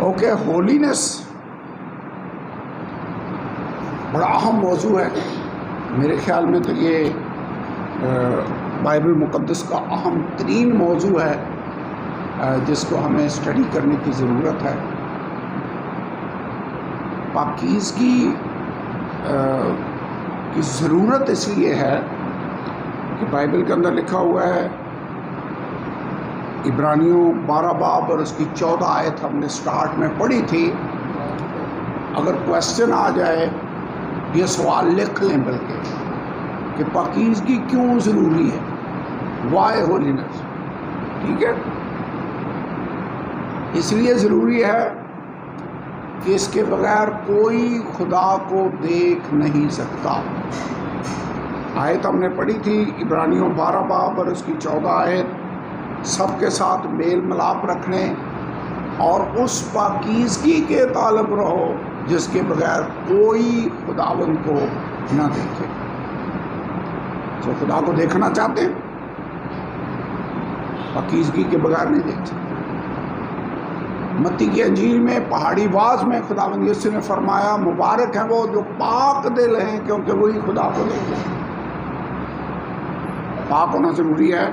Okay, holiness بڑا اہم موضوع ہے میرے خیال میں، تو یہ بائبل مقدس کا اہم ترین موضوع ہے جس کو ہمیں اسٹڈی کرنے کی ضرورت ہے۔ پاکیزگی کی ضرورت اس لیے ہے کہ بائبل کے اندر لکھا ہوا ہے، عبرانیوں 12 باب اور اس کی 14 آیت ہم نے سٹارٹ میں پڑھی تھی۔ اگر کویسچن آ جائے، یہ سوال لکھ لیں بلکہ کہ پاکیزگی کیوں ضروری ہے، وائی ہولینس، ٹھیک ہے؟ اس لیے ضروری ہے کہ اس کے بغیر کوئی خدا کو دیکھ نہیں سکتا۔ آیت ہم نے پڑھی تھی عبرانیوں 12 باب اور اس کی 14 آیت، سب کے ساتھ میل ملاپ رکھنے اور اس پاکیزگی کے طالب رہو جس کے بغیر کوئی خداوند کو نہ دیکھے۔ تو خدا کو دیکھنا چاہتے ہیں، پاکیزگی کے بغیر نہیں دیکھ سکتے۔ متی کی انجیل میں پہاڑی باز میں خداوند یسوع نے فرمایا، مبارک ہیں وہ جو پاک دل ہیں کیونکہ وہی خدا کو دیکھیں۔ پاک ہونا ضروری ہے۔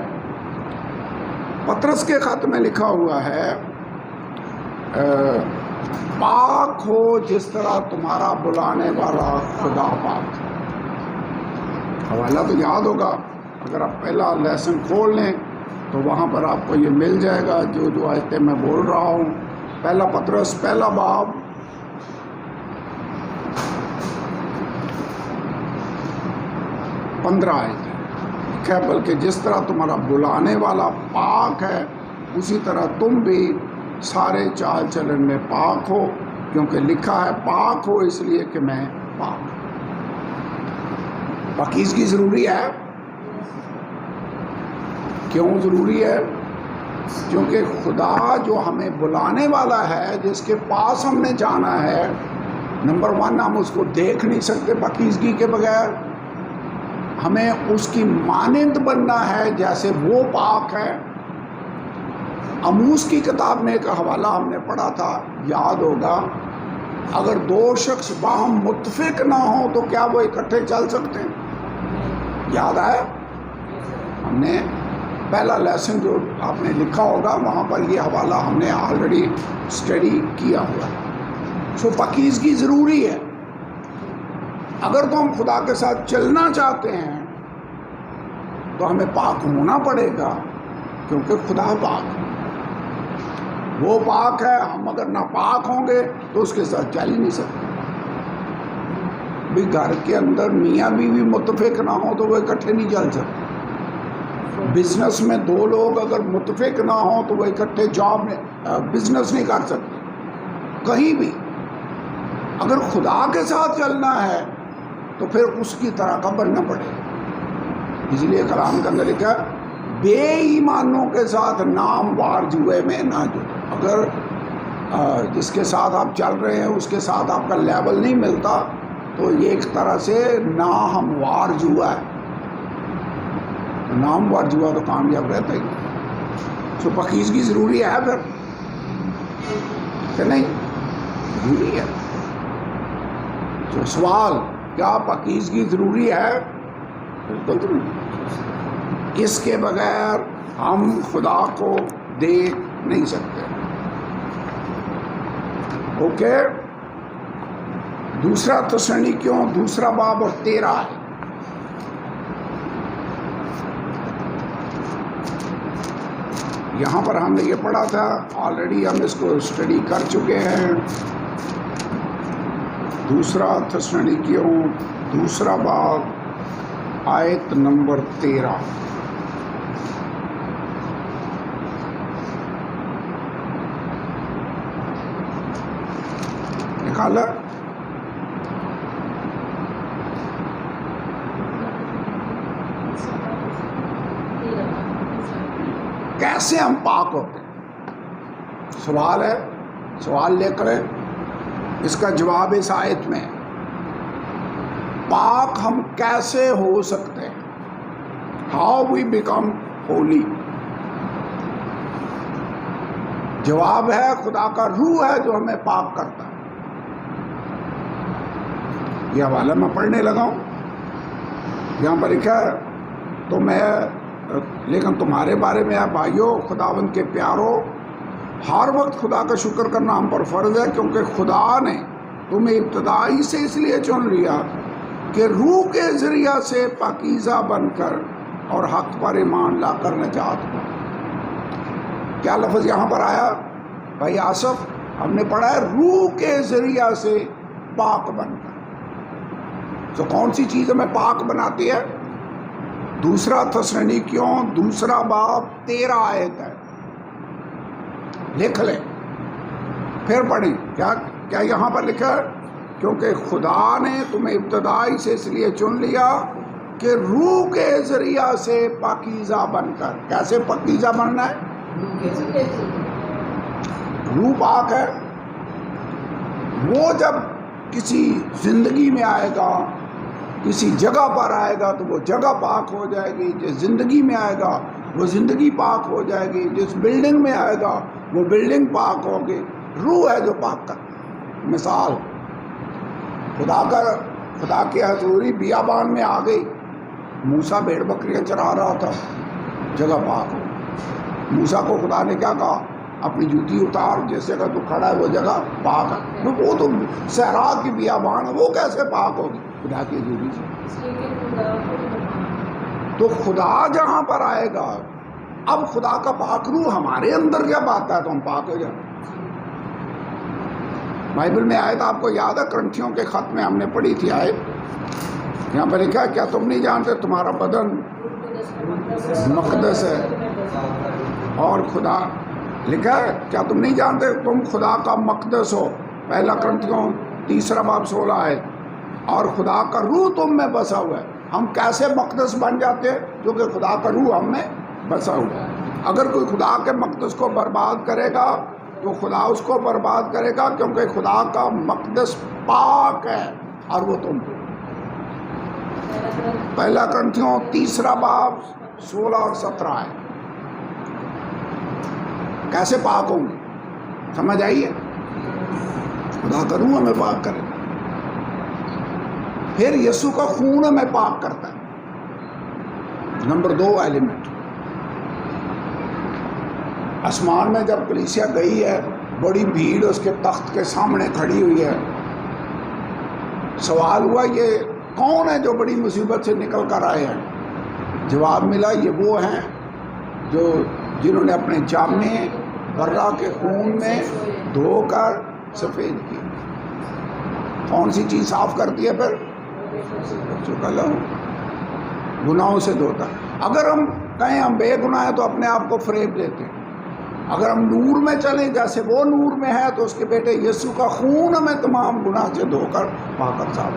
پطرس کے خط میں لکھا ہوا ہے، پاک ہو جس طرح تمہارا بلانے والا خدا پاک ہے۔ حوالہ تو یاد ہوگا، اگر آپ پہلا لیسن کھول لیں تو وہاں پر آپ کو یہ مل جائے گا جو آیتیں میں بول رہا ہوں۔ پہلا پطرس پہلا باب 15 آیت ہے، بلکہ جس طرح تمہارا بلانے والا پاک ہے اسی طرح تم بھی سارے چال چلن میں پاک ہو، کیونکہ لکھا ہے پاک ہو اس لیے کہ میں پاک ہوں۔ پاکیزگی ضروری ہے۔ کیوں ضروری ہے؟ کیونکہ خدا جو ہمیں بلانے والا ہے، جس کے پاس ہم نے جانا ہے، نمبر 1 ہم اس کو دیکھ نہیں سکتے پاکیزگی کے بغیر۔ ہمیں اس کی مانند بننا ہے جیسے وہ پاک ہے۔ آموز کی کتاب میں ایک حوالہ ہم نے پڑھا تھا، یاد ہوگا، اگر 2 شخص باہم متفق نہ ہوں تو کیا وہ اکٹھے چل سکتے ہیں؟ یاد ہے؟ ہم نے پہلا لیسن جو آپ نے لکھا ہوگا وہاں پر یہ حوالہ ہم نے آلریڈی اسٹڈی کیا ہوا ہے۔ سو پاکیزگی ضروری ہے۔ اگر تو ہم خدا کے ساتھ چلنا چاہتے ہیں تو ہمیں پاک ہونا پڑے گا، کیونکہ خدا پاک ہے، وہ پاک ہے۔ ہم اگر ناپاک ہوں گے تو اس کے ساتھ چل ہی نہیں سکتے۔ بھی گھر کے اندر میاں بیوی متفق نہ ہوں تو وہ اکٹھے نہیں چل سکتے۔ بزنس میں 2 لوگ اگر متفق نہ ہوں تو وہ اکٹھے بزنس نہیں کر سکتے۔ کہیں بھی اگر خدا کے ساتھ چلنا ہے تو پھر اس کی طرح کا بننا پڑے گا۔ اس لیے کلام کے اندر لکھا ہے، بے ایمانوں کے ساتھ ناموار جوئے میں نہ جڑو۔ اگر جس کے ساتھ آپ چل رہے ہیں اس کے ساتھ آپ کا لیول نہیں ملتا تو یہ ایک طرح سے ناہموار جوا ہے۔ ناموار جوا تو کامیاب رہتا ہی نہیں۔ سو پاکیزگی ضروری ہے پھر کہ نہیں؟ ضروری ہے۔ تو سوال، کیا پاکیزگی ضروری ہے؟ بالکل ضروری۔ اس کے بغیر ہم خدا کو دیکھ نہیں سکتے۔ اوکے، دوسرا تسلونیکیوں 2 باب اور 13 ہے۔ یہاں پر ہم نے یہ پڑھا تھا، آلریڈی ہم اس کو اسٹڈی کر چکے ہیں۔ 2 تسلونیکیوں 2 باب آیت نمبر 13۔ نکالا؟ کیسے ہم پاک ہوتے ہیں؟ سوال ہے، سوال لے کریں، اس کا جواب اس آیت میں۔ پاک ہم کیسے ہو سکتے ہیں؟ How we become holy. جواب ہے خدا کا روح ہے جو ہمیں پاک کرتا ہے. یہ حوالہ میں پڑھنے لگا ہوں. یہاں پر لکھا ہے تو میں لیکن تمہارے بارے میں بھائیو خداوند کے پیارو ہر وقت خدا کا شکر کرنا ہم پر فرض ہے، کیونکہ خدا نے تمہیں ابتدائی سے اس لیے چن لیا کہ روح کے ذریعہ سے پاکیزہ بن کر اور حق پر ایمان لا کر نجات پا. کیا لفظ یہاں پر آیا بھائی آصف؟ ہم نے پڑھا ہے روح کے ذریعہ سے پاک بن کر. تو کون سی چیز ہمیں پاک بناتی ہے؟ دوسرا تسالونیکیوں 2 باب 13 آیت ہے، لکھ لیں پھر پڑھیں. کیا یہاں پر لکھا ہے؟ کیونکہ خدا نے تمہیں ابتدائی سے اس لیے چن لیا کہ روح کے ذریعہ سے پاکیزہ بن کر. کیسے پاکیزہ بننا ہے؟ روح پاک ہے. وہ جب کسی زندگی میں آئے گا، کسی جگہ پر آئے گا تو وہ جگہ پاک ہو جائے گی. جس زندگی میں آئے گا وہ زندگی پاک ہو جائے گی. جس بلڈنگ میں آئے گا وہ بلڈنگ پاک ہوگی. روح ہے جو پاک کرتا. مثال خدا کی حضوری بیابان میں آ گئی. موسیٰ بھیڑ بکریاں چرا رہا تھا، جگہ پاک ہو. موسیٰ کو خدا نے کیا کہا؟ اپنی جوتی اتار، جس جگہ تو کھڑا ہے وہ جگہ پاک ہے. وہ تو صحرا کی بیابان ہے، وہ کیسے پاک ہوگی؟ خدا کی حضوری سے. تو خدا جہاں پر آئے گا، اب خدا کا پاک روح ہمارے اندر جب آتا ہے تو ہم پاک ہو جائیں. بائبل میں آیت آپ کو یاد ہے؟ کرنتھیوں کے خط میں ہم نے پڑھی تھی آیت. یہاں پر لکھا ہے کیا تم نہیں جانتے تمہارا بدن مقدس ہے اور خدا. لکھا ہے کیا تم نہیں جانتے تم خدا کا مقدس ہو؟ پہلا کرنتھیوں 3 باب 16 ہے. اور خدا کا روح تم میں بسا ہوا ہے. ہم کیسے مقدس بن جاتے ہیں؟ کیونکہ خدا کا روح ہم میں بسا ہوا ہے. اگر کوئی خدا کے مقدس کو برباد کرے گا تو خدا اس کو برباد کرے گا، کیونکہ خدا کا مقدس پاک ہے اور وہ تم کو. پہلا کرنتھیوں 3 باب 16 اور 17 ہے. کیسے پاک ہوں گے؟ سمجھ آئیے؟ خدا کا روح ہمیں پاک کرے. پھر یسوع کا خون ہمیں پاک کرتا ہے. Number 2 element. آسمان میں جب کلیسیا گئی ہے، بڑی بھیڑ اس کے تخت کے سامنے کھڑی ہوئی ہے. سوال ہوا یہ کون ہے جو بڑی مصیبت سے نکل کر آئے ہیں؟ جواب ملا یہ وہ ہیں جنہوں نے اپنے جامے برہ کے خون میں دھو کر سفید کی. کون سی چیز صاف کرتی ہے پھر؟ گناہوں سے دھوتا. اگر ہم کہیں ہم بے گناہ ہیں تو اپنے آپ کو فریب دیتے ہیں. اگر ہم نور میں چلیں جیسے وہ نور میں ہے تو اس کے بیٹے یسوع کا خون ہمیں تمام گناہ سے دھو کر پاک کر صاف.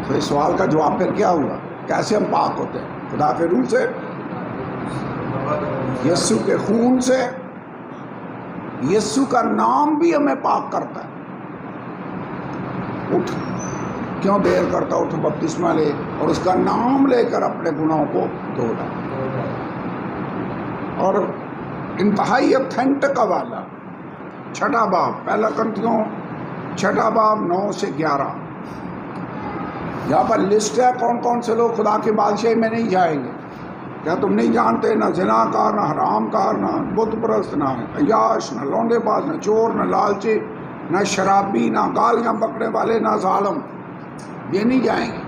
تو اس سوال کا جواب پھر کیا ہوا؟ کیسے ہم پاک ہوتے ہیں؟ خدا کے روح سے، یسوع کے خون سے. یسوع کا نام بھی ہمیں پاک کرتا ہے. اٹھ، کیوں دیر کرتا؟ اٹھ بپتسمہ لے اور اس کا نام لے کر اپنے گناہوں کو دھو ڈال. اور انتہائی اتھینٹک حوالہ 6 باب، پہلا کرنتھیوں 6 باب 9 سے 11. یہاں پر لسٹ ہے کون کون سے لوگ خدا کی بادشاہی میں نہیں جائیں گے. کیا تم نہیں جانتے نہ زنا کار، نہ حرام کار، نہ بت پرست، نہ عیاش، نہ لونڈے باز، نہ چور، نہ لالچی، نہ شرابی، نہ گالیاں بکنے والے، نہ ظالم، یہ نہیں جائیں گے.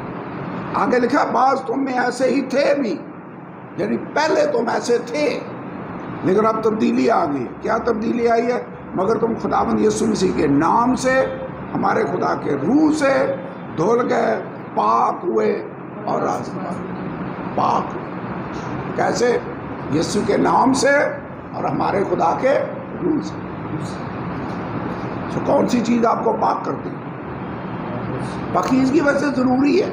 آگے لکھا بعض تم میں ایسے ہی تھے بھی، یعنی پہلے تم ایسے تھے لیکن اب تبدیلی آ گئی. کیا تبدیلی آئی ہے؟ مگر تم خداوند یسوع مسیح کے نام سے ہمارے خدا کے روح سے دھل گئے، پاک ہوئے اور پاک ہوئے. کیسے؟ یسوع کے نام سے اور ہمارے خدا کے روح سے. تو کون سی چیز آپ کو پاک کرتی ہے؟ پاکیزگی ویسے ضروری ہے.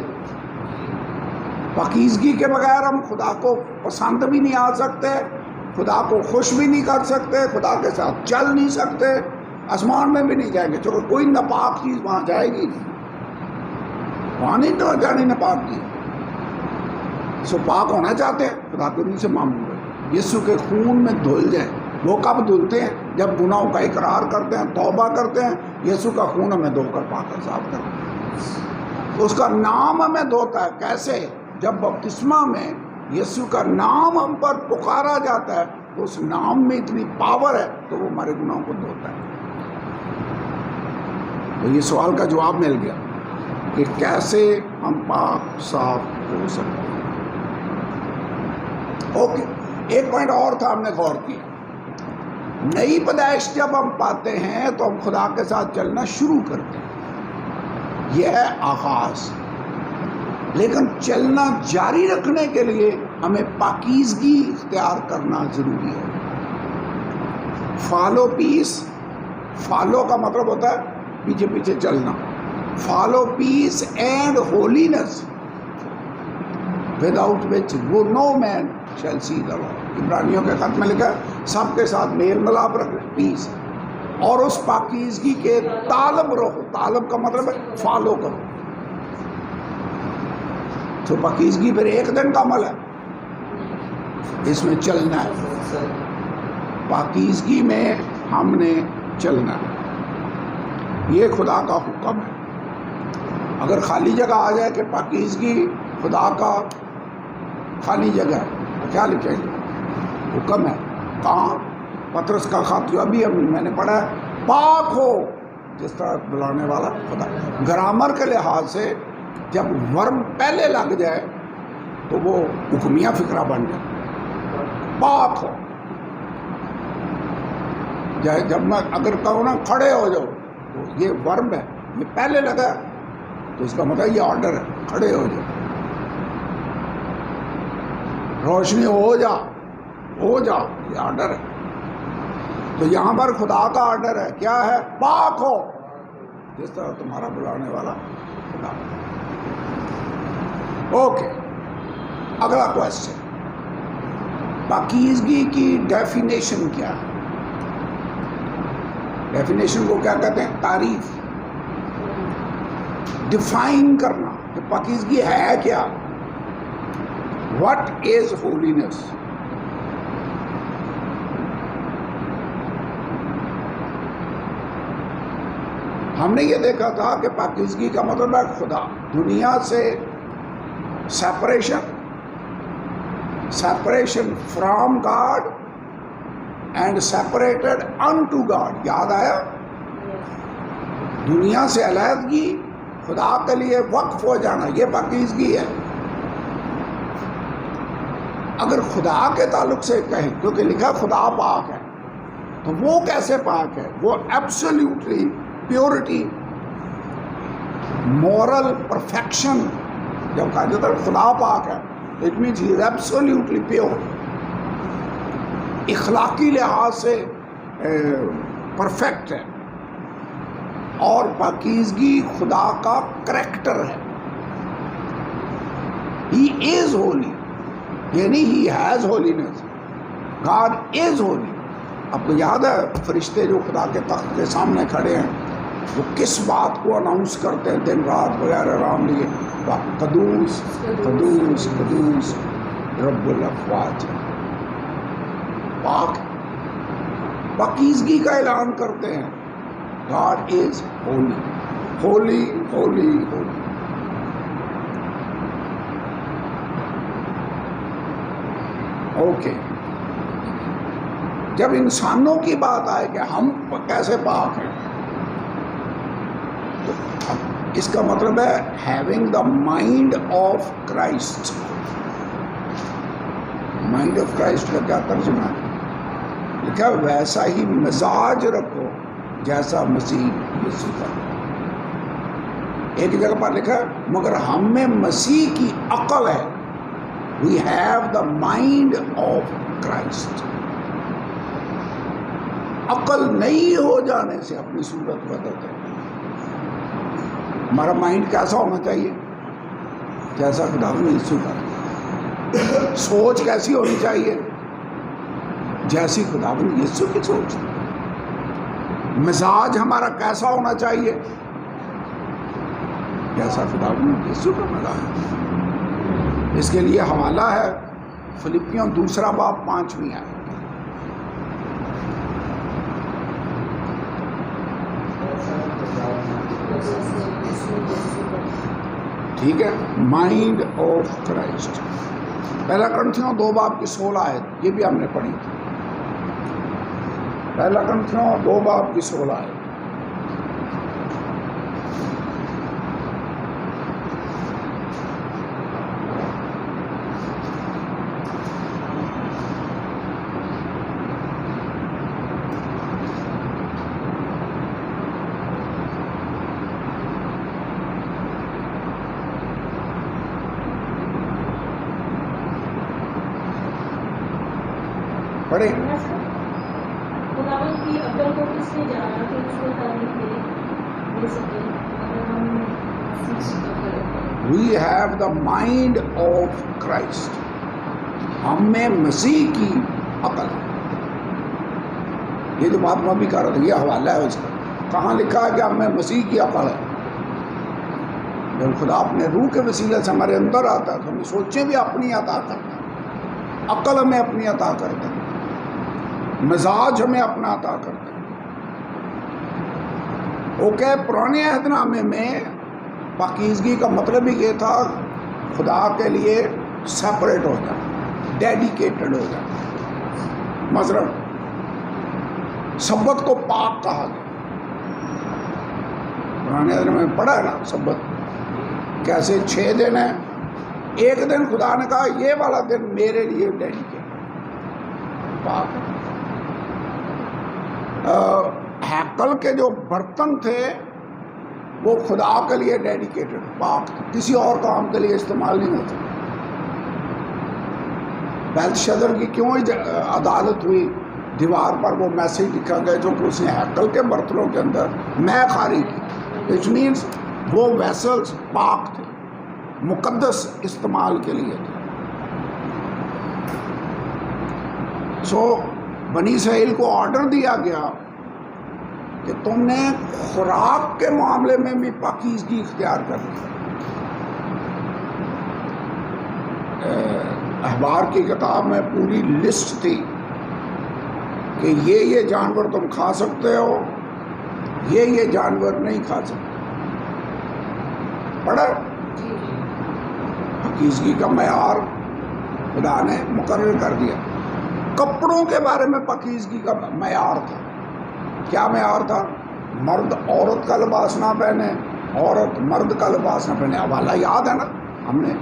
پاکیزگی کے بغیر ہم خدا کو پسند بھی نہیں آ سکتے، خدا کو خوش بھی نہیں کر سکتے، خدا کے ساتھ چل نہیں سکتے، آسمان میں بھی نہیں جائیں گے. چونکہ کوئی ناپاک چیز وہاں جائے گی نہیں، وہاں نہیں جانی ناپاک چیز. سو پاک ہونا چاہتے ہیں خدا کے روح سے معمول ہے. یسوع کے خون میں دھل جائیں. وہ کب دھلتے ہیں؟ جب گناہوں کا اقرار کرتے ہیں، توبہ کرتے ہیں، یسوع کا خون ہمیں دھو کر پاک اور صاف کرتا ہے۔ اس کا نام ہمیں دھوتا ہے۔ کیسے؟ جب بپتسمہ میں یسوع کا نام ہم پر پکارا جاتا ہے تو اس نام میں اتنی پاور ہے تو وہ ہمارے گناہوں کو دھوتا ہے۔ تو یہ سوال کا جواب مل گیا کہ کیسے ہم پاک صاف ہو سکتے ہیں۔ اوکے، ایک پوائنٹ اور تھا، ہم نے غور کیا، نئی پیدائش جب ہم پاتے ہیں تو ہم خدا کے ساتھ چلنا شروع کرتے ہیں، یہ ہے آغاز۔ لیکن چلنا جاری رکھنے کے لیے ہمیں پاکیزگی اختیار کرنا ضروری ہے۔ فالو پیس، فالو کا مطلب ہوتا ہے پیچھے پیچھے چلنا، follow peace and holiness without which no man shall see the Lord. عبرانیوں کے خط میں لکھا ہے سب کے ساتھ میل ملاپ رکھنا، پیس، اور اس پاکیزگی کے طالب رہو۔ طالب کا مطلب ہے فالو کرو۔ تو پاکیزگی پھر ایک دن کا عمل ہے، اس میں چلنا ہے، پاکیزگی میں ہم نے چلنا ہے، یہ خدا کا حکم ہے۔ اگر خالی جگہ آ جائے کہ پاکیزگی خدا کا خالی جگہ ہے، کیا لکھیں گے؟ حکم ہے۔ کہاں؟ پطرس کا خط جو ابھی میں نے پڑھا ہے، پاک ہو جس طرح بلانے والا خدا۔ گرامر کے لحاظ سے جب ورب پہلے لگ جائے تو وہ حکمیہ فقرہ بن جائے، پاک ہو۔ جب میں اگر کہوں نا کھڑے ہو جاؤ تو یہ ورب ہے، یہ پہلے لگا تو اس کا مطلب یہ آرڈر ہے، کھڑے ہو جاؤ۔ روشنی ہو جا، یہ آرڈر ہے۔ تو یہاں پر خدا کا آرڈر ہے، کیا ہے؟ پاک ہو جس طرح تمہارا بلانے والا خدا۔ اوکے، اگلا کویسچن، پاکیزگی کی ڈیفینیشن کیا ہے؟ ڈیفینیشن کو کیا کہتے ہیں؟ تعریف، ڈیفائن کرنا کہ پاکیزگی ہے کیا۔ What is holiness? ہم نے یہ دیکھا تھا کہ پاکیزگی کا مطلب ہے خدا، دنیا سے separation from God and separated into God. یاد آیا؟ دنیا سے علیحدگی، خدا کے لیے وقف ہو جانا، یہ پاکیزگی ہے۔ اگر خدا کے تعلق سے کہیں، کیونکہ لکھا خدا پاک ہے، تو وہ کیسے پاک ہے؟ وہ ایبسلیوٹلی پیورٹی، مورل پرفیکشن۔ جب کہا جاتا ہے خدا پاک ہے، it means he is absolutely pure, اخلاقی لحاظ سے پرفیکٹ ہے۔ اور پاکیزگی خدا کا کریکٹر ہے، ہی از ہولی، یعنی he has holiness, God is holy. آپ کو یاد ہے فرشتے جو خدا کے تخت کے سامنے کھڑے ہیں وہ کس بات کو اناؤنس کرتے ہیں دن رات بغیر آرام لیے؟ قدوس قدوس قدوس رب الافواج، پاک، پاکیزگی کا اعلان کرتے ہیں، God is holy, holy holy holy. Okay, جب انسانوں کی بات آئے کہ ہم کیسے پاک ہیں، تو اس کا مطلب ہے having the mind of Christ. Mind of Christ کا کیا ترجمہ ہے؟ لکھا ویسا ہی مزاج رکھو جیسا مسیح یسوع کا۔ ایک جگہ پر لکھا مگر ہم میں مسیح کی عقل ہے، we have the mind of Christ۔ عقل نہیں ہو جانے سے اپنی صورت بدلتے ہیں۔ ہمارا مائنڈ کیسا ہونا چاہیے؟ جیسا خدا نے یسوع کا۔ سوچ کیسی ہونی چاہیے؟ جیسی خدا نے یسوع کی سوچ۔ مزاج ہمارا کیسا ہونا چاہیے؟ جیسا خدا نے یسوع کا مزاج۔ اس کے لیے حوالہ ہے فلپیوں 2 باب 5 آیت۔ ٹھیک ہے، مائنڈ آف کرائسٹ. پہلا کرنتھیوں 2:16 یہ بھی ہم نے پڑھی تھی. پہلا کرنتھیوں 2:16. پڑھے. خداوند کی عقل کو کس نے جانا کہ اس کو تعلیم دے سکے اگر ہم We have the mind of Christ. ہم میں مسیح کی عقل. یہ جو بات میں بھی کر رہا تھا یہ حوالہ ہے اس کا. کہاں لکھا ہے کہ ہم میں مسیح کی عقل ہے؟ جب خدا اپنے روح کے وسیلے سے ہمارے اندر آتا ہے تو ہمیں سوچیں بھی اپنی عطا کرتا ہے، عقل ہمیں اپنی عطا کرتا ہے، مزاج ہمیں اپنا عطا کرتا ہے. اوکے، پرانے عہد نامے میں پاکیزگی کا مطلب ہی یہ تھا خدا کے لیے سیپریٹ ہو جانا، ڈیڈیکیٹڈ ہو جانا. مثلا سبت کو پاک کہا گیا. پرانے عہد میں پڑھا ہے نا سبت کیسے 6 دن ہیں، ایک دن خدا نے کہا یہ والا دن میرے لیے ڈیڈیکیٹڈ پاک. ہیکل کے جو برتن تھے وہ خدا کے لیے ڈیڈیکیٹڈ پاک تھے، کسی اور کام کے لیے استعمال نہیں ہوتے. بیلشزر کی کیوں عدالت ہوئی؟ دیوار پر وہ میسج لکھا گیا جو کہ اس نے ہیکل کے برتنوں کے اندر میں خاری کی. وچ مینس وہ ویسلز پاک تھے، مقدس استعمال کے لیے تھے. سو بنی اسرائیل کو آرڈر دیا گیا کہ تم نے خوراک کے معاملے میں بھی پاکیزگی اختیار کرنی. احبار کی کتاب میں پوری لسٹ تھی کہ یہ جانور تم کھا سکتے ہو، یہ جانور نہیں کھا سکتے. پڑھا پاکیزگی کا معیار خدا نے مقرر کر دیا. کپڑوں کے بارے میں پاکیزگی کا معیار تھا. کیا معیار تھا؟ مرد عورت کا لباس نہ پہنے، عورت مرد کا لباس نہ پہنے. حوالہ یاد ہے نا، ہم نے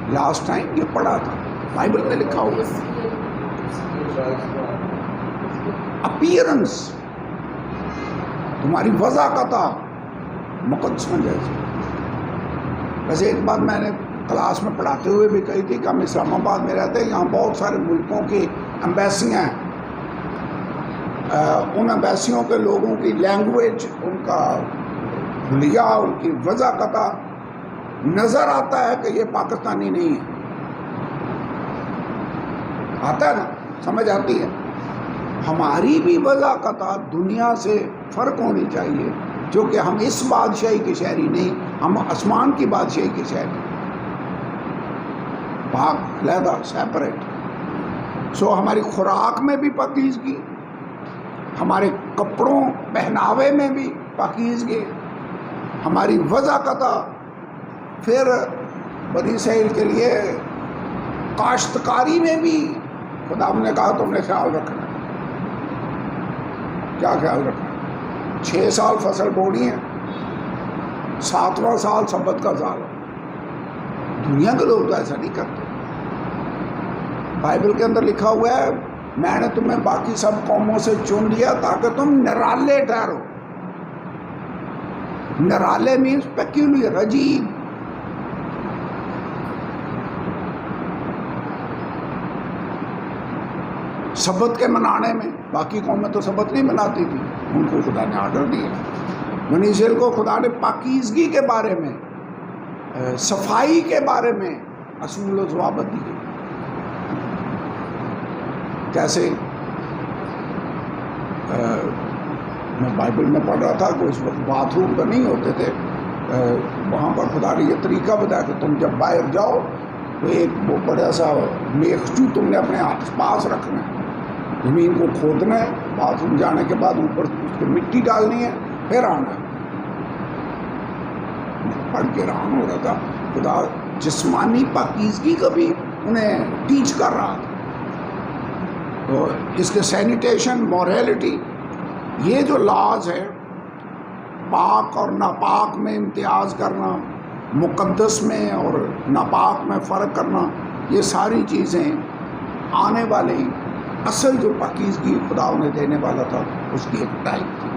لاسٹ ٹائم یہ پڑھا تھا، بائبل میں لکھا ہوا ہے. اپیرنس، تمہاری وضاحت مقدس میں جیسے. ویسے ایک بات میں نے کلاس میں پڑھاتے ہوئے بھی کہی تھی کہ ہم اسلام آباد میں رہتے ہیں، یہاں بہت سارے ملکوں کی ایمبیسیاں ہیں. ان ایمبیسیوں کے لوگوں کی لینگویج، ان کا حلیہ، ان کی وضاحت نظر آتا ہے کہ یہ پاکستانی نہیں ہے. آتا ہے نا، سمجھ آتی ہے. ہماری بھی وضاحت دنیا سے فرق ہونی چاہیے، جو کہ ہم اس بادشاہی کے شہری نہیں، ہم آسمان کی بادشاہی کے شہری. پاک، علیحدہ، سیپریٹ. سو ہماری خوراک میں بھی پاکیزگی، ہمارے کپڑوں پہناوے میں بھی پاکیزگی، ہماری وضاحت. پھر بنی اسرائیل کے لیے کاشتکاری میں بھی خدا نے کہا تم نے خیال رکھنا. کیا خیال رکھنا؟ 6 سال فصل بوڑی ہے، 7واں سال سبت کا سال. دنیا کے لوگ تو ایسا نہیں کرتے. بائبل کے اندر لکھا ہوا ہے میں نے تمہیں باقی سب قوموں سے چن لیا تاکہ تم نرالے ٹھہرو. نرالے مینس پیکیولر، عجیب. سبت کے منانے میں، باقی قومیں تو سبت نہیں مناتی تھی، ان کو خدا نے آرڈر دیا. بنی اسرائیل کو خدا نے پاکیزگی کے بارے میں، صفائی کے بارے میں اصول و ضوابط دی. کیسے؟ میں بائبل میں پڑھ رہا تھا کہ اس وقت باتھ روم تو نہیں ہوتے تھے، وہاں پر خدا نے یہ طریقہ بتایا کہ تم جب باہر جاؤ تو ایک وہ بڑا سا میخچو تم نے اپنے ہاتھ پاس رکھنا ہے، زمین کو کھودنا ہے، باتھ روم جانے کے بعد اوپر اس پہ مٹی ڈالنی ہے، پھر آنا ہے. پڑھ کے رہا ہو رہا تھا، خدا جسمانی پاکیزگی کا بھی انہیں ٹیچ کر رہا تھا. تو اس کے سینیٹیشن، موریلٹی، یہ جو لاز ہے، پاک اور ناپاک میں امتیاز کرنا، مقدس میں اور ناپاک میں فرق کرنا، یہ ساری چیزیں آنے والی اصل جو پاکیزگی خدا انہیں دینے والا تھا اس کی ایک ٹائپ تھی.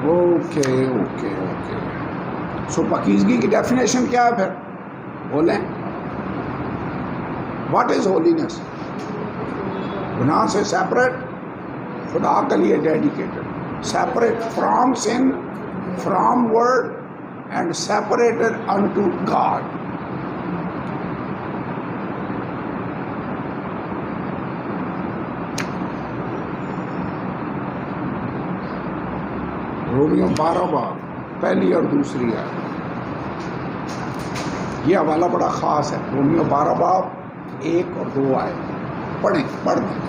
Okay okay okay. سو پاکیزگی کی ڈیفینیشن کیا ہے پھر؟ بولیں. What is holiness? گناہ سے سیپریٹ، خدا کے لیے dedicated, separate from sin, from world and separated into God. رومیو 12 باب پہلی اور دوسری ہے. یہ حوالہ بڑا خاص ہے. رومیو 12 باب 1 اور 2 آئے. پڑھ دیں.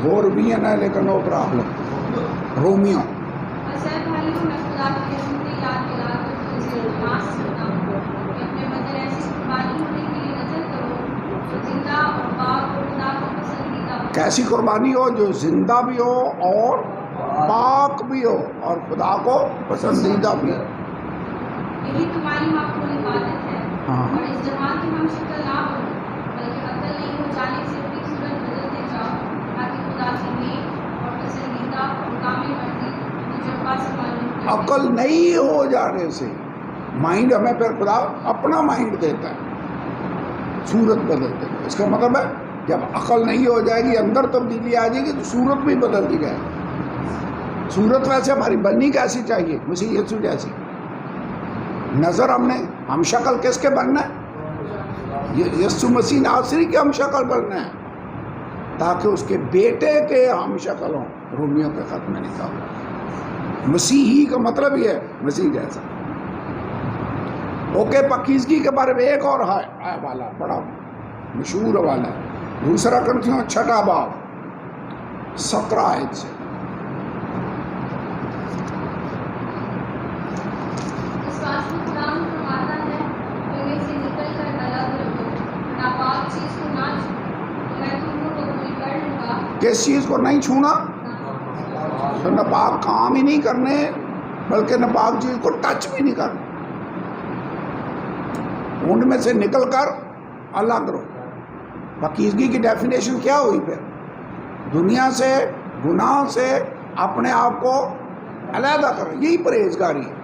غور بھی ہے نا، لیکن نو پرابلم. رومیو کیسی قربانی ہو جو زندہ بھی ہو اور پاک بھی ہو اور خدا کو پسندیدہ بھی ہو. یہی تمہاری معقول عبادت ہے. اور اس جہان کی ہم شکل نہ ہو بلکہ عقل نہیں ہو جانے سے اپنی صورت بدلتے جاؤ تاکہ خدا کی نیک اور پسندیدہ اور کامل مرضی تجربہ سے معلوم ہو. عقل نہیں ہو جانے سے، مائنڈ ہمیں پھر خدا اپنا مائنڈ دیتا ہے، صورت بدلتے ہیں. اس کا مطلب ہے جب عقل نہیں ہو جائے گی، اندر تبدیلی آ جائے گی تو صورت بھی بدلتی جائے گی. صورت ویسے ہماری بننی کیسی چاہیے؟ مسیح یسوع جیسی. نظر ہم شکل کس کے بننا ہے؟ یسوع مسیح ناصری کے ہم شکل بننا ہے تاکہ اس کے بیٹے کے ہم شکل ہوں. رومیوں کے خط میں لکھا ہوا مسیحی کا مطلب یہ ہے مسیح جیسا. اوکے. پاکیزگی کے بارے میں ایک اور ہے والا بڑا مشہور والا ہے. دوسرا کرنتھیوں 6 باب 17 آیت سے. کس چیز کو نہیں چھونا؟ تو ناپاک کام ہی نہیں کرنے، بلکہ ناپاک چیز کو ٹچ بھی نہیں کرنا. ان میں سے نکل کر الگ رہو. پاکیزگی کی ڈیفینیشن کیا ہوئی پھر؟ دنیا سے، گناہ سے اپنے آپ کو علیحدہ کرنا. یہی پرہیزگاری ہے.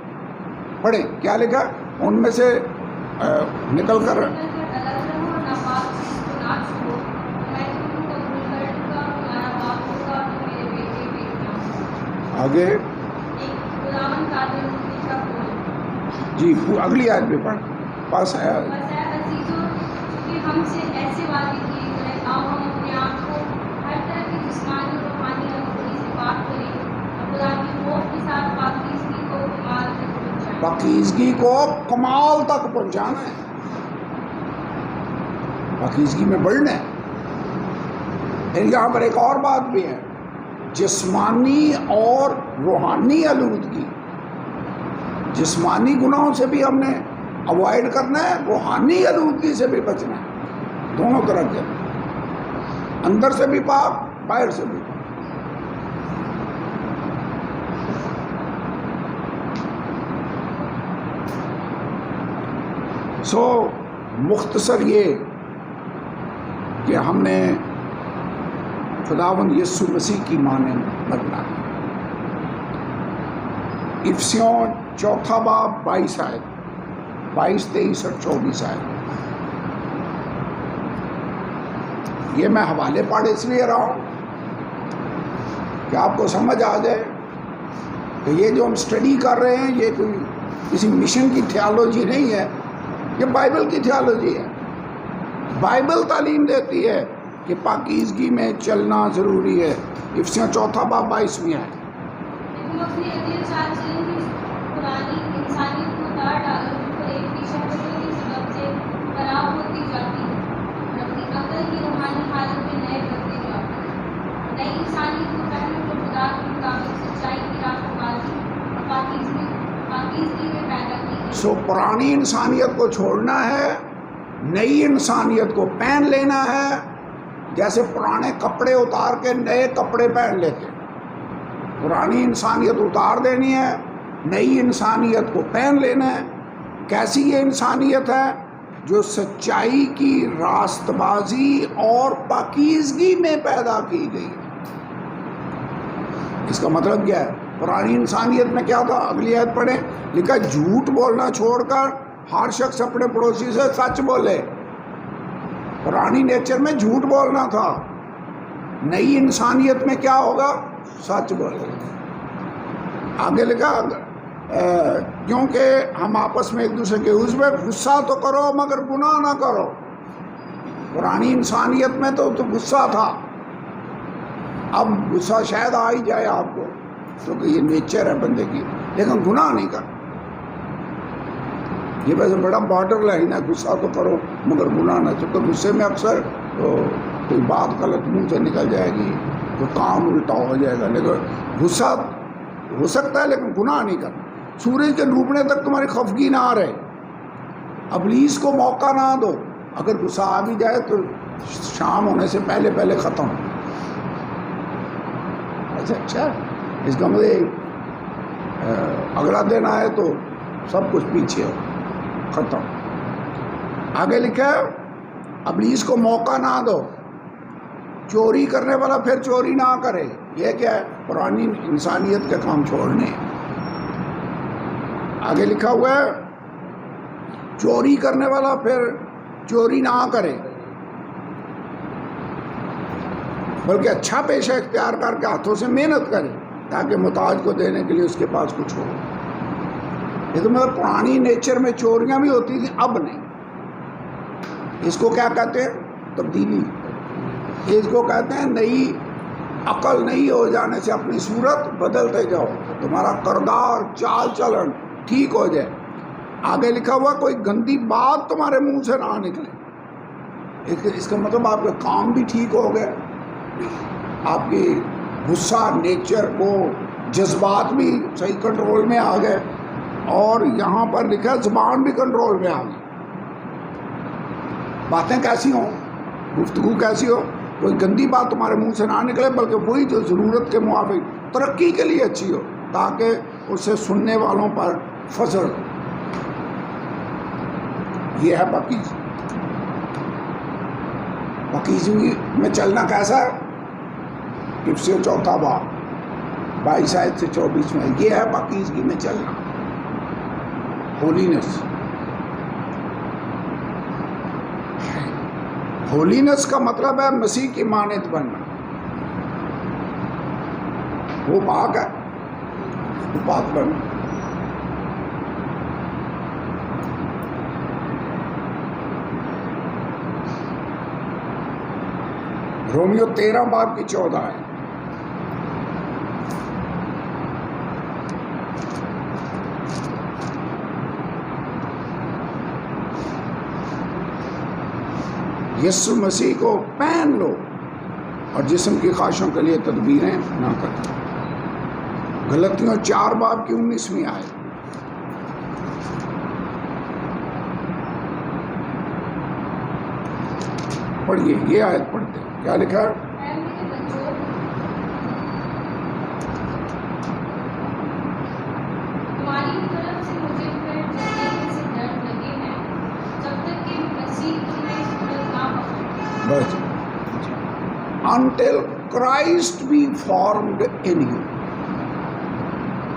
پڑھیں کیا لکھا؟ ان میں سے نکل کر آگے. جی اگلی آیت بھی پڑھ. پاس ہے ہم سے ایسے وعدے کیے گئے، آؤ ہم اپنے آپ کو ہر طرح کی جسمانی اور روحانی آلودگی سے پاک کریں اور خدا کی خوف کے ساتھ پاکیزگی کو کمال تک پہنچائیں. پاکیزگی کو کمال تک پہنچانا ہے. پاکیزگی میں بڑھنا ہے. پھر یہاں پر ایک اور بات بھی ہے، جسمانی اور روحانی آلودگی. جسمانی گناہوں سے بھی ہم نے اوائڈ کرنا ہے، روحانی آلودگی سے بھی بچنا ہے. دونوں طرح کے، اندر سے بھی پاک، باہر سے بھی پاک. سو مختصر یہ کہ ہم نے خداوند یسوع مسیح کی مانند بننا ہے. افسیوں 4 باب 22 آیت، 22، 23 اور 24 آیت. یہ میں حوالے پڑھ اس لیے رہا ہوں کہ آپ کو سمجھ آ جائے کہ یہ جو ہم اسٹڈی کر رہے ہیں یہ کوئی کسی مشن کی تھیالوجی نہیں ہے، یہ بائبل کی تھیالوجی ہے. بائبل تعلیم دیتی ہے کہ پاکیزگی میں چلنا ضروری ہے. افسیوں 4 باب 22 ہے. تم اپنے عدل چال چلن کی پرانی انسانیت کو اتار ڈالو جو فریب کی شہوتوں کی سبب سے خراب ہوتی جاتی ہے، اور اپنی عقل کی روحانی حالت میں نئے بنتے جاؤ. نئی انسانیت کو پہنو جو سو پرانی انسانیت کو چھوڑنا ہے، نئی انسانیت کو پہن لینا ہے، جیسے پرانے کپڑے اتار کے نئے کپڑے پہن لیتے۔ پرانی انسانیت اتار دینی ہے، نئی انسانیت کو پہن لینا ہے۔ کیسی یہ انسانیت ہے؟ جو سچائی کی راست بازی اور پاکیزگی میں پیدا کی گئی۔ اس کا مطلب کیا ہے؟ پرانی انسانیت میں کیا تھا؟ اگلی آیت پڑھیں، لکھا جھوٹ بولنا چھوڑ کر ہر شخص اپنے پڑوسی سے سچ بولے۔ پرانی نیچر میں جھوٹ بولنا تھا، نئی انسانیت میں کیا ہوگا؟ سچ بولے۔ آگے لکھا کیونکہ ہم آپس میں ایک دوسرے کے اس میں غصہ تو کرو مگر گناہ نہ کرو۔ پرانی انسانیت میں تو غصہ تھا، اب غصہ شاید آ ہی جائے آپ کو کیونکہ یہ نیچر ہے بندے کی، لیکن گناہ نہیں کرنا۔ یہ ویسے بڑا بارڈر لائن ہے، غصہ تو کرو مگر گناہ نہ، چونکہ غصے میں اکثر کوئی بات غلط منہ سے نکل جائے گی، کوئی کام الٹا ہو جائے گا، لیکن غصہ ہو سکتا ہے لیکن گناہ نہیں کرنا۔ سورج کے ڈوبنے تک تمہاری خفگی نہ رہے، ابلیس کو موقع نہ دو، اگر غصہ آ بھی جائے تو شام ہونے سے پہلے پہلے ختم۔ اچھا اس کا مطلب اگلا دن آئے تو سب کچھ پیچھے ہو، ختم۔ آگے لکھا ہے ابلیس کو موقع نہ دو، چوری کرنے والا پھر چوری نہ کرے۔ یہ کیا ہے؟ پرانی انسانیت کے کام چھوڑنے۔ آگے لکھا ہوا ہے چوری کرنے والا پھر چوری نہ کرے بلکہ اچھا پیشہ اختیار کر کے ہاتھوں سے محنت کرے تاکہ محتاج کو دینے کے لیے اس کے پاس کچھ ہو۔ یہ تو مطلب پرانی نیچر میں چوریاں بھی ہوتی تھیں، اب نہیں۔ اس کو کیا کہتے ہیں؟ تبدیلی۔ اس کو کہتے ہیں نئی عقل نئی ہو جانے سے اپنی صورت بدلتے جاؤ، تمہارا کردار چال چلن ٹھیک ہو جائے۔ آگے لکھا ہوا کوئی گندی بات تمہارے منہ سے نہ نکلے۔ اس کا مطلب آپ کے کام بھی ٹھیک ہو گئے، آپ کی غصہ نیچر کو جذبات بھی صحیح کنٹرول میں آ گئے، اور یہاں پر لکھا زبان بھی کنٹرول میں آ گئی۔ باتیں کیسی ہوں، گفتگو کیسی ہو، کوئی گندی بات تمہارے منہ سے نہ نکلے بلکہ وہی جو ضرورت کے موافق ترقی کے لیے اچھی ہو، تاکہ اسے سننے والوں پر فضل۔ یہ ہے پاکیزگی۔ پاکیزگی میں چلنا کیسا ہے؟ سے 4 باب 22 آیت سے 24 میں یہ ہے پاکیزگی میں چلنا، ہولینس۔ ہولینس کا مطلب ہے مسیح کی مانند بننا۔ وہ پاک ہے، وہ پاک بننا۔ رومیو 13 باب کی 14 ہے۔ یسوع مسیح کو پہن لو اور جسم کی خواہشوں کے لیے تدبیریں نہ کرو۔ غلطیوں 4 باب کی 19ویں آیت۔ پڑھیے، یہ آیت پڑھتے ہیں، کیا لکھا ہے؟ Until Christ be formed in you۔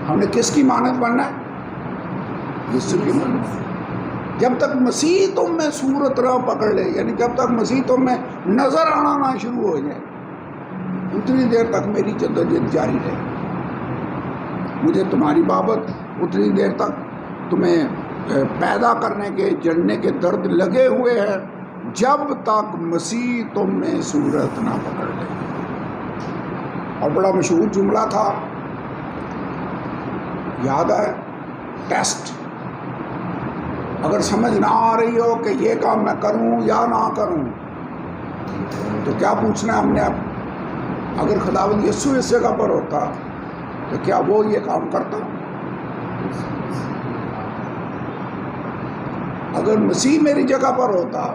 ہم نے کس کی مانند بننا ہے؟ یسوع کی مانند۔ جب تک مسیح تم میں صورت نہ پکڑ لے، یعنی جب تک مسیح تم میں نظر آنا نہ شروع ہو جائے، اتنی دیر تک میری جدوجہد جاری رہے۔ مجھے تمہاری بابت اتنی دیر تک تمہیں پیدا کرنے کے جڑنے کے درد لگے ہوئے ہیں جب تک مسیح تم میں صورت نہ پکڑ لے۔ اور بڑا مشہور جملہ تھا، یاد ہے؟ ٹیسٹ۔ اگر سمجھ نہ آ رہی ہو کہ یہ کام میں کروں یا نہ کروں تو کیا پوچھنا ہے ہم نے اب؟ اگر خداوند یسوع اس جگہ پر ہوتا تو کیا وہ یہ کام کرتا؟ اگر مسیح میری جگہ پر ہوتا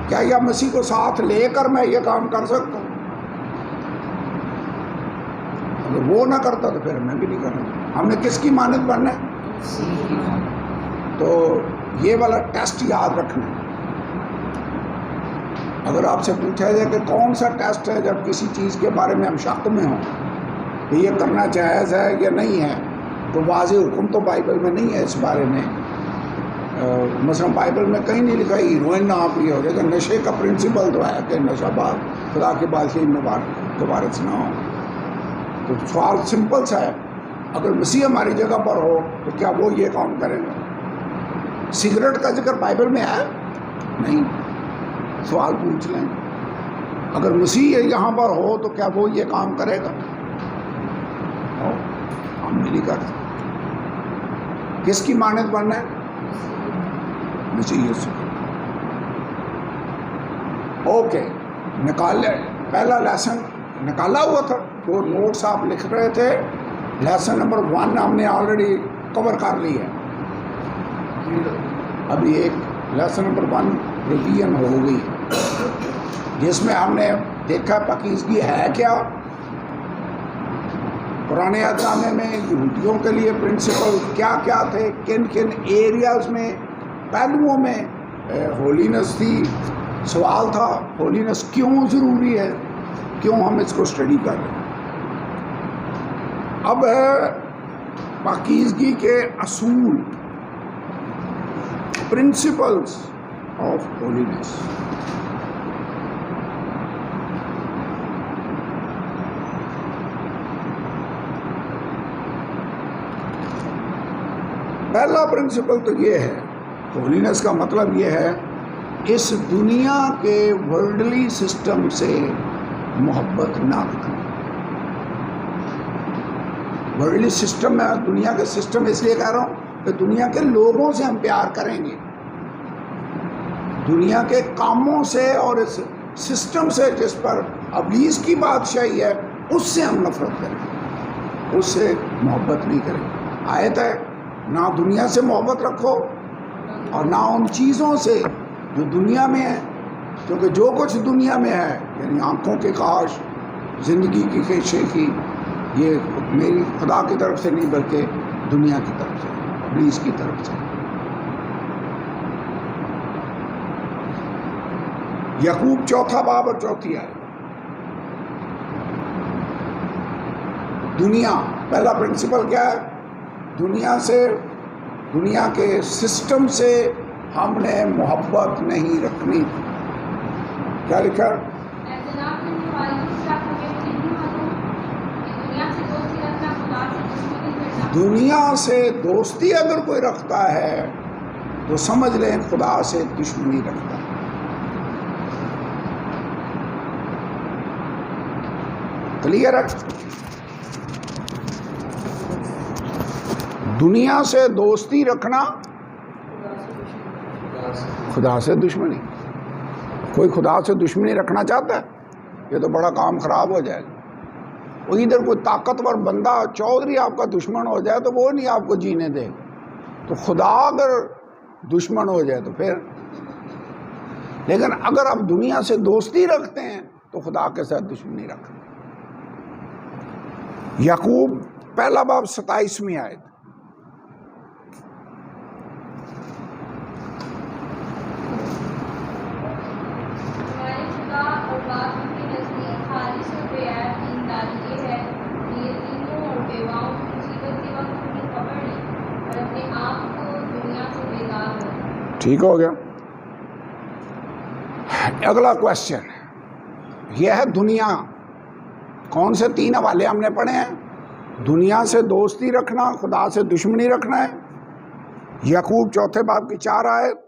کیا مسیح کو ساتھ لے کر میں یہ کام کر سکتا ہوں؟ اگر وہ نہ کرتا تو پھر میں بھی نہیں کروں. ہم نے کس کی مانند بننا ہے؟ تو یہ والا ٹیسٹ یاد رکھنا ہے. اگر آپ سے پوچھا جائے کہ کون سا ٹیسٹ ہے جب کسی چیز کے بارے میں ہم شک میں ہوں کہ یہ کرنا جائز ہے یا نہیں ہے، تو واضح حکم تو بائبل میں نہیں ہے اس بارے میں. مثلا بائبل میں کہیں نہیں لکھا ہیروئن نہ آپ یہ ہو جائے. نشے کا پرنسپل تو ہے کہ نشہ بات خدا کے بادشاہی میں وارث نہ ہو. تو سوال سمپل سا ہے، اگر مسیح ہماری جگہ پر ہو تو کیا وہ یہ کام کریں گے؟ سگریٹ کا ذکر بائبل میں ہے نہیں. سوال پوچھ لیں، اگر مسیح یہاں پر ہو تو کیا وہ یہ کام کرے گا؟ ہم بھی نہیں کرتے. کس کی مانند بننا ہے؟ مسیح یسوع. اوکے، نکال لے. پہلا لیسن نکالا ہوا تھا، جو نوٹس آپ لکھ رہے تھے. لیسن نمبر 1 ہم نے آلریڈی کور کر لی ہے. ابھی ایک لیسن نمبر 1 ریویژن ہو گئی جس میں ہم نے دیکھا پاکیزگی ہے کیا. پرانے عہد نامے میں یہودیوں کے لیے پرنسپل کیا کیا تھے، کن کن ایریاز میں پہلوؤں میں ہولینس تھی. سوال تھا ہولینس کیوں ضروری ہے، کیوں ہم اس کو اسٹڈی کر رہے ہیں. اب ہے پاکیزگی کے اصول، پرنسپلز آف ہولینس. پہلا پرنسپل تو یہ ہے، ہولینس کا مطلب یہ ہے اس دنیا کے ورلڈلی سسٹم سے محبت نہ رکھنا. ورلڈلی سسٹم میں دنیا کے سسٹم اس لیے کہہ رہا ہوں کہ دنیا کے لوگوں سے ہم پیار کریں گے، دنیا کے کاموں سے اور اس سسٹم سے جس پر ابلیس کی بادشاہی ہے اس سے ہم نفرت کریں گے، اس سے محبت نہیں کریں گے. آیت ہے نہ دنیا سے محبت رکھو اور نہ ان چیزوں سے جو دنیا میں ہے، کیونکہ جو کچھ دنیا میں ہے یعنی آنکھوں کے خواہش، زندگی کی خواہشیں یہ میری خدا کی طرف سے نہیں بلکہ دنیا کی طرف سے، ابلیس کی طرف سے. یعقوب 4 باب اور 4 آیت. دنیا، پہلا پرنسپل کیا ہے؟ دنیا کے سسٹم سے ہم نے محبت نہیں رکھنی. کیا لکھا؟ دنیا سے دوستی اگر کوئی رکھتا ہے تو سمجھ لیں خدا سے دشمنی رکھتا ہے. کلیئر ہے؟ دنیا سے دوستی رکھنا خدا سے دشمنی. کوئی خدا سے دشمنی رکھنا چاہتا ہے؟ یہ تو بڑا کام خراب ہو جائے گا. وہ ادھر کوئی طاقتور بندہ چودھری آپ کا دشمن ہو جائے تو وہ نہیں آپ کو جینے دے. تو خدا اگر دشمن ہو جائے تو پھر. لیکن اگر آپ دنیا سے دوستی رکھتے ہیں تو خدا کے ساتھ دشمنی رکھتے ہیں. یعقوب 1 باب 27 آیت. ٹھیک ہو گیا. اگلا کوشچن یہ ہے دنیا. کون سے 3 حوالے ہم نے پڑھے ہیں؟ دنیا سے دوستی رکھنا، خدا سے دشمنی رکھنا ہے. یعقوب 4 باب کی 4 آیت.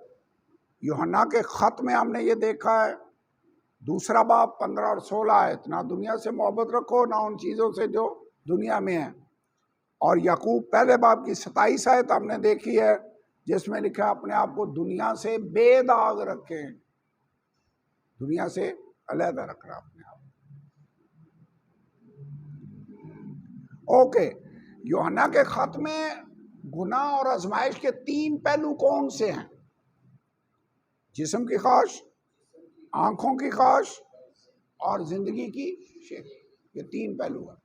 یوحنا کے خط میں ہم نے یہ دیکھا ہے 2 باب 15 اور 16 آیت. نہ دنیا سے محبت رکھو نہ ان چیزوں سے جو دنیا میں ہیں. اور یعقوب 1 باب کی 27 آیت ہم نے دیکھی ہے جس میں لکھا اپنے آپ کو دنیا سے بے داغ رکھیں. دنیا سے علیحدہ رکھنا اپنے آپ. اوکے، یوحنا کے خط میں گناہ اور آزمائش کے تین پہلو کون سے ہیں؟ جسم کی خواہش، آنکھوں کی خواہش اور زندگی کی شیخ. یہ تین پہلو ہیں.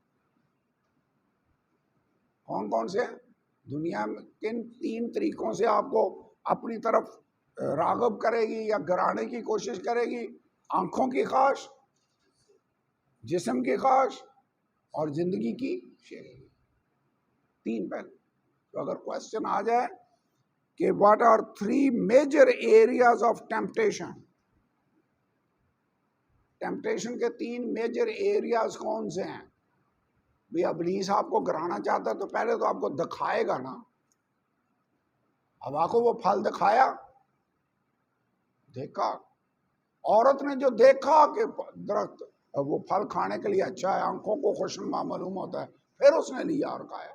کون کون سے ہیں؟ دنیا میں کن تین طریقوں سے آپ کو اپنی طرف راغب کرے گی یا گرانے کی کوشش کرے گی؟ آنکھوں کی خواہش، جسم کی خواہش اور زندگی کی شیخ. تین پہلو. تو اگر کوشچن آ جائے کہ what are 3 major areas of temptation, temptation کے 3 میجر ایریاز کون سے ہیں؟ بھئی ابلیس آپ کو گرانا چاہتا ہے تو پہلے تو آپ کو دکھائے گا نا. اب آپ کو وہ پھل دکھایا، دیکھا. عورت نے جو دیکھا کہ درخت وہ پھل کھانے کے لیے اچھا ہے، آنکھوں کو خوشنما معلوم ہوتا ہے، پھر اس نے لیا اور کھایا.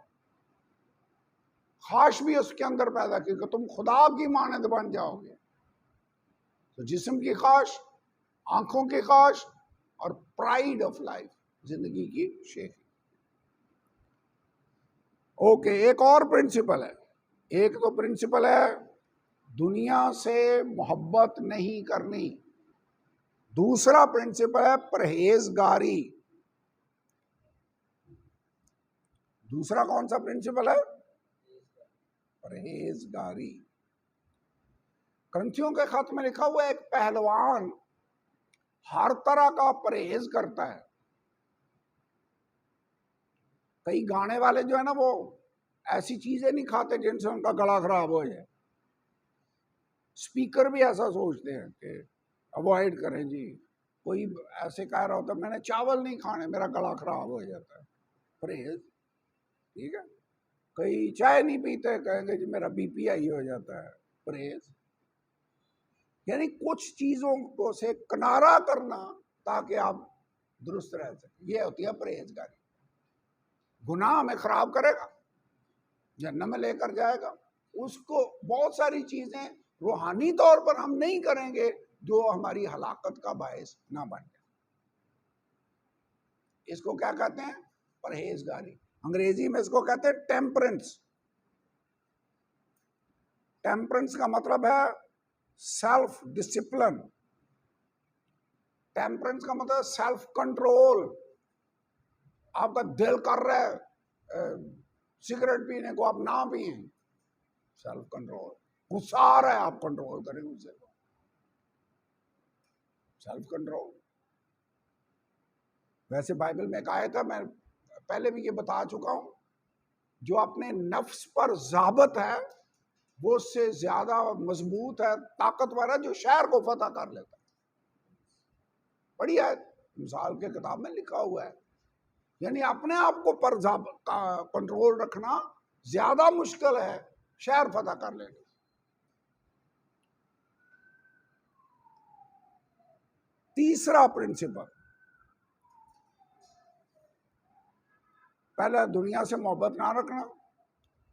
خواہش بھی اس کے اندر پیدا کی کہ تم خدا کی مانند بن جاؤ گے. تو جسم کی خواہش، آنکھوں کی خواہش اور پرائیڈ آف لائف، زندگی کی شیخی. اوکے، ایک اور پرنسپل ہے. ایک تو پرنسپل ہے دنیا سے محبت نہیں کرنی. دوسرا پرنسپل ہے پرہیزگاری. دوسرا کون سا پرنسپل ہے؟ پرہیزگاری. کرنتھیوں کے خط میں لکھا ہوا ہے ایک پہلوان ہر طرح کا پرہیز کرتا ہے. کئی گانے والے جو ہے نا وہ ایسی چیزیں نہیں کھاتے جن سے ان کا گلا خراب ہو جائے. اسپیکر بھی ایسا سوچتے ہیں کہ اوائڈ کریں جی. کوئی ایسے کہہ رہا ہوتا میں نے چاول نہیں کھانے میرا گلا خراب ہو جاتا ہے. پرہیز. ٹھیک ہے. کئی چائے نہیں پیتے، کہیں گے جی میرا بی پی آئی ہو جاتا ہے. پرہیز. یعنی کچھ چیزوں کو سے کنارہ کرنا تاکہ آپ درست رہ سکیں. یہ ہوتی ہے پرہیزگاری. گناہ ہمیں خراب کرے گا، جہنم میں لے کر جائے گا. اس کو بہت ساری چیزیں روحانی طور پر ہم نہیں کریں گے جو ہماری ہلاکت کا باعث نہ بن جائے. اس کو کیا کہتے ہیں؟ پرہیزگاری. انگریزی میں اس کو کہتے ہیں ٹیمپرنس. ٹیمپرنس کا مطلب ہے سیلف ڈسپلن. ٹیمپرنس کا مطلب سیلف کنٹرول. آپ کا دل کر رہا ہے سگریٹ پینے کو، آپ نہ پئیں. Self control. غصہ آ رہا ہے آپ کنٹرول کریں غصے کو. Self control. ویسے بائبل میں ایک آیت ہے، میں پہلے بھی یہ بتا چکا ہوں، جو اپنے نفس پر ضابط ہے وہ اس سے زیادہ مضبوط ہے، طاقتور ہے جو شہر کو فتح کر لیتا ہے. بڑی آیت مثال کے کتاب میں لکھا ہوا ہے. یعنی اپنے آپ کو پر کنٹرول رکھنا زیادہ مشکل ہے شہر فتح کر لینا. تیسرا پرنسپل، پہلا دنیا سے محبت نہ رکھنا.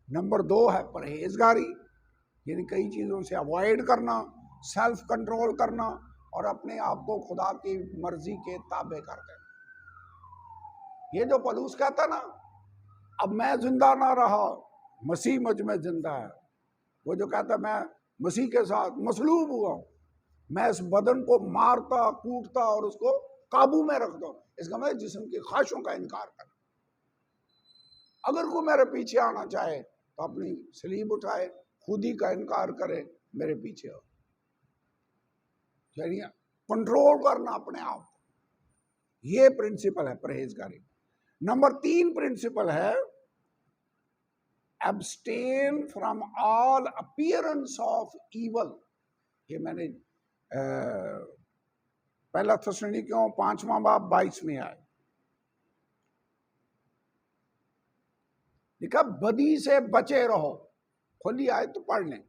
نمبر 2 ہے پرہیزگاری، یعنی کئی چیزوں سے اوائڈ کرنا، سیلف کنٹرول کرنا اور اپنے آپ کو خدا کی مرضی کے تابع کر دینا. یہ جو پولس کہتا ہے نا اب میں زندہ نہ رہا مسیح مجھ میں زندہ ہے، وہ جو کہتا ہے میں مسیح کے ساتھ مصلوب ہوا ہوں، میں اس بدن کو مارتا کوٹتا اور اس کو قابو میں رکھتا ہوں. اس کا مطلب جسم کی خواہشوں کا انکار کرنا. اگر کوئی میرے پیچھے آنا چاہے تو اپنی صلیب اٹھائے، خود ہی کا انکار کرے، میرے پیچھے ہو. یعنی کنٹرول کرنا اپنے آپ کو. یہ پرنسپل ہے پرہیزگاری. نمبر 3 پرنسپل ہے abstain from all appearance of evil. یہ میں نے پہلا تھسلونیکیوں 5واں باب 22 میں آئے لکھا بدی سے بچے رہو. کھلی آئے تو پڑھ لیں.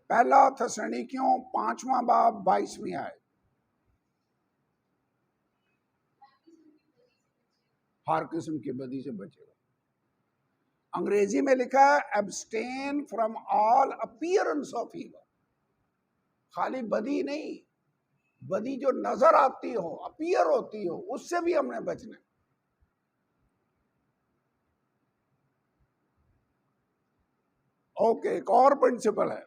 پہلا تھسلونیکیوں 5واں باب 22 میں آئے. ہر قسم کی بدی سے بچے رہو. انگریزی میں لکھا ہے abstain from all appearance of evil. خالی بدی نہیں، بدی جو نظر آتی ہو، اپیئر ہوتی ہو، اس سے بھی ہم نے بچنا ہے۔ اوکے، ایک اور پرنسپل ہے،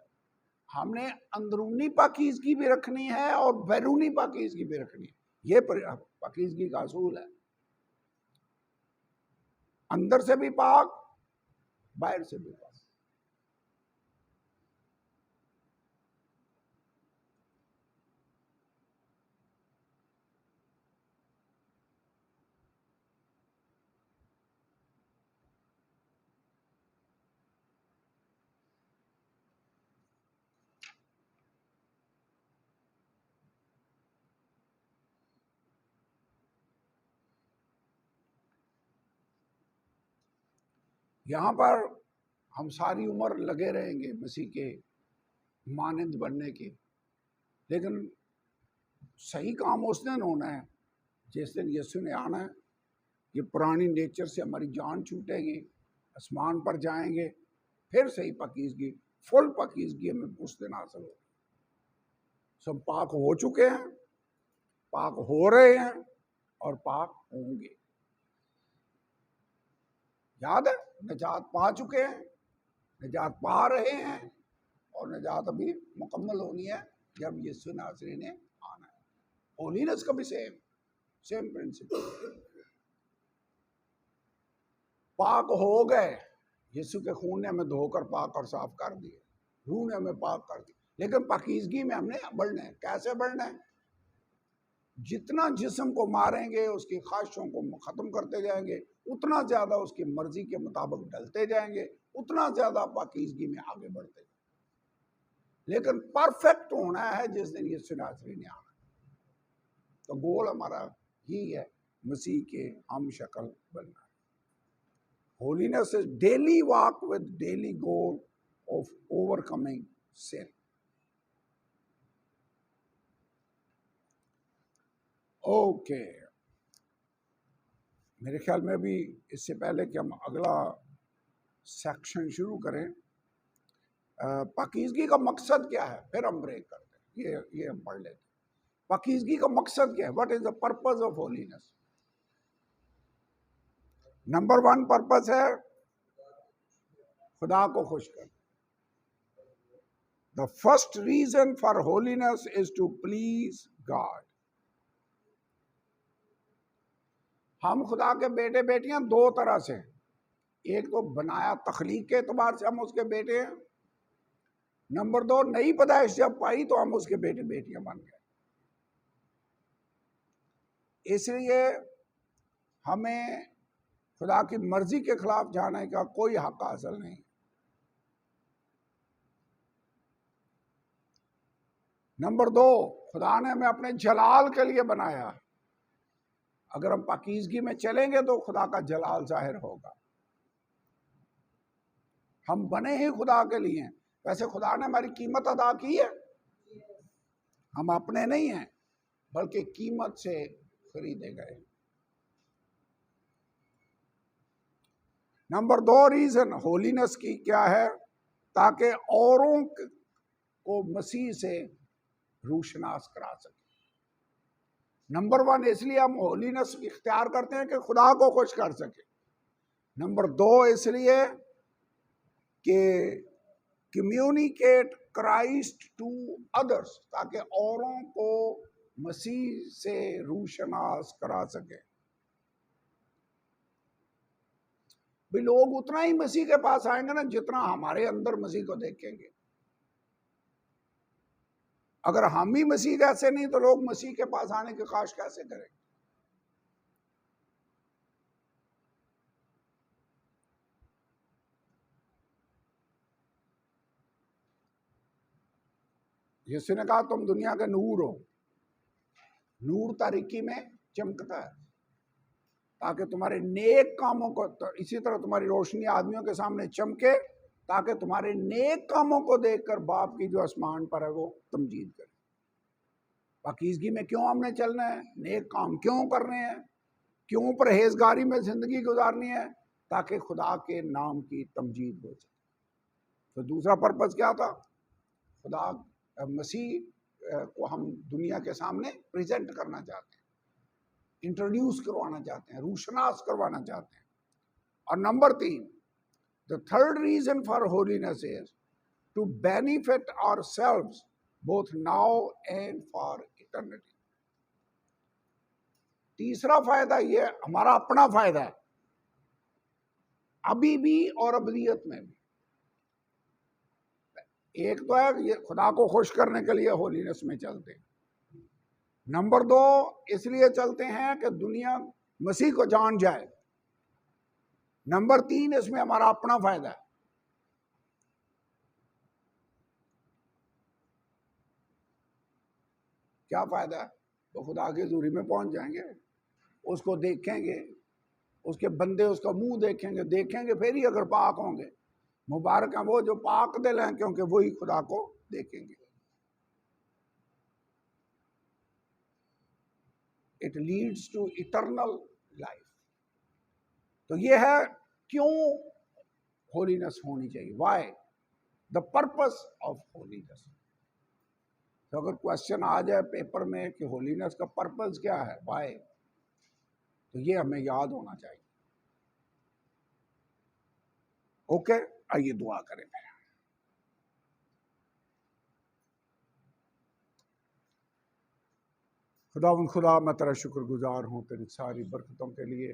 ہم نے اندرونی پاکیزگی بھی رکھنی ہے اور بیرونی پاکیزگی بھی رکھنی ہے۔ یہ پاکیزگی کا اصول ہے، اندر سے بھی پاک، باہر سے بھی پاک۔ یہاں پر ہم ساری عمر لگے رہیں گے مسیح کے مانند بننے کے، لیکن صحیح کام اس دن ہونا ہے جس دن یسوع نے آنا ہے۔ یہ پرانی نیچر سے ہماری جان چھوٹے گی، آسمان پر جائیں گے، پھر صحیح پاکیزگی، فل پاکیزگی ہمیں اس دن حاصل ہوگی۔ سب پاک ہو چکے ہیں، پاک ہو رہے ہیں اور پاک ہوں گے۔ یاد ہے، نجات پا چکے ہیں، نجات پا رہے ہیں، اور نجات ابھی مکمل ہونی ہے جب یسوع ناصری نے آنا ہے۔ ہولینس کا بھی سیم پرنسپل۔ پاک ہو گئے، یسوع کے خون نے ہمیں دھو کر پاک اور صاف کر دیے، روح نے ہمیں پاک کر دی، لیکن پاکیزگی میں ہم نے بڑھنا ہے۔ کیسے بڑھنا ہے؟ جتنا جسم کو ماریں گے، اس کی خواہشوں کو ختم کرتے جائیں گے، اتنا زیادہ اس کی مرضی کے مطابق ڈلتے جائیں گے، اتنا زیادہ پاکیزگی میں آگے بڑھتے جائیں گے۔ لیکن پرفیکٹ ہونا ہے جس دن یسوع ناصری نے آنا ہے۔ تو گول ہمارا یہی ہے، مسیح کے ہم شکل بننا ہے۔ Holiness is daily walk with daily goal of overcoming sin. Okay, میرے خیال میں بھی اس سے پہلے کہ ہم اگلا سیکشن شروع کریں، پاکیزگی کا مقصد کیا ہے، پھر ہم بریک کرتے ہیں، یہ ہم پڑھ لیتے ہیں۔ پاکیزگی کا مقصد کیا ہے؟ What is the purpose of holiness؟ Number 1 purpose ہے خدا کو خوش کرنا۔ The first reason for holiness is to please God۔ ہم خدا کے بیٹے بیٹیاں دو طرح سے، ایک تو بنایا تخلیق کے اعتبار سے ہم اس کے بیٹے ہیں، نمبر 2 نئی پیدائش جب پائی تو ہم اس کے بیٹے بیٹیاں بن گئے۔ اس لیے ہمیں خدا کی مرضی کے خلاف جانے کا کوئی حق حاصل نہیں۔ نمبر 2، خدا نے ہمیں اپنے جلال کے لیے بنایا۔ اگر ہم پاکیزگی میں چلیں گے تو خدا کا جلال ظاہر ہوگا۔ ہم بنے ہی خدا کے لیے ہیں۔ ویسے خدا نے ہماری قیمت ادا کی ہے، ہم اپنے نہیں ہیں بلکہ قیمت سے خریدے گئے۔ نمبر 2 ریزن ہولینس کی کیا ہے؟ تاکہ اوروں کو مسیح سے روشناس کرا سکیں۔ نمبر 1 اس لیے ہم ہولینس اختیار کرتے ہیں کہ خدا کو خوش کر سکیں۔ نمبر 2 اس لیے کہ کمیونیکیٹ کرائسٹ ٹو ادرس، تاکہ اوروں کو مسیح سے روشناس کرا سکیں۔ بھی لوگ اتنا ہی مسیح کے پاس آئیں گے نا جتنا ہمارے اندر مسیح کو دیکھیں گے۔ اگر ہم ہی مسیح جیسے نہیں تو لوگ مسیح کے پاس آنے کی خواہش کیسے کریں گے؟ یسوع نے کہا تم دنیا کے نور ہو، نور تاریکی میں چمکتا ہے تاکہ تمہارے نیک کاموں کو، اسی طرح تمہاری روشنی آدمیوں کے سامنے چمکے تاکہ تمہارے نیک کاموں کو دیکھ کر باپ کی جو آسمان پر ہے وہ تمجید کرے۔ پاکیزگی میں کیوں ہم نے چلنا ہے؟ نیک کام کیوں کرنے ہیں؟ کیوں پرہیزگاری میں زندگی گزارنی ہے؟ تاکہ خدا کے نام کی تمجید ہو سکے۔ تو دوسرا پرپس کیا تھا؟ خدا مسیح کو ہم دنیا کے سامنے پریزنٹ کرنا چاہتے ہیں، انٹروڈیوس کروانا چاہتے ہیں، روشناس کروانا چاہتے ہیں۔ اور number 3، the third reason for holiness is to benefit ourselves both now and for eternity۔ تیسرا فائدہ یہ ہمارا اپنا فائدہ ہے، ابھی بھی اور ابدیت میں بھی۔ ایک تو ہے یہ خدا کو خوش کرنے کے لیے ہولینس میں چلتے ہیں، نمبر 2 اس لیے چلتے ہیں کہ دنیا مسیح کو جان جائے، نمبر 3 اس میں ہمارا اپنا فائدہ ہے۔ کیا فائدہ ہے؟ تو خدا کی حضوری میں پہنچ جائیں گے، اس کو دیکھیں گے، اس کے بندے اس کا منہ دیکھیں گے پھر ہی اگر پاک ہوں گے۔ مبارک ہیں وہ جو پاک دل ہیں، کیونکہ وہی خدا کو دیکھیں گے۔ It leads to eternal life. تو یہ ہے کیوں ہولینس ہونی چاہیے، why, the purpose of holiness. تو اگر کوشچن آ جائے پیپر میں کہ ہولینس کا پرپس کیا ہے، وائی، تو یہ ہمیں یاد ہونا چاہیے۔ اوکے، آئیے دعا کریں۔ خدا میں تیرا شکر گزار ہوں تیری ساری برکتوں کے لیے۔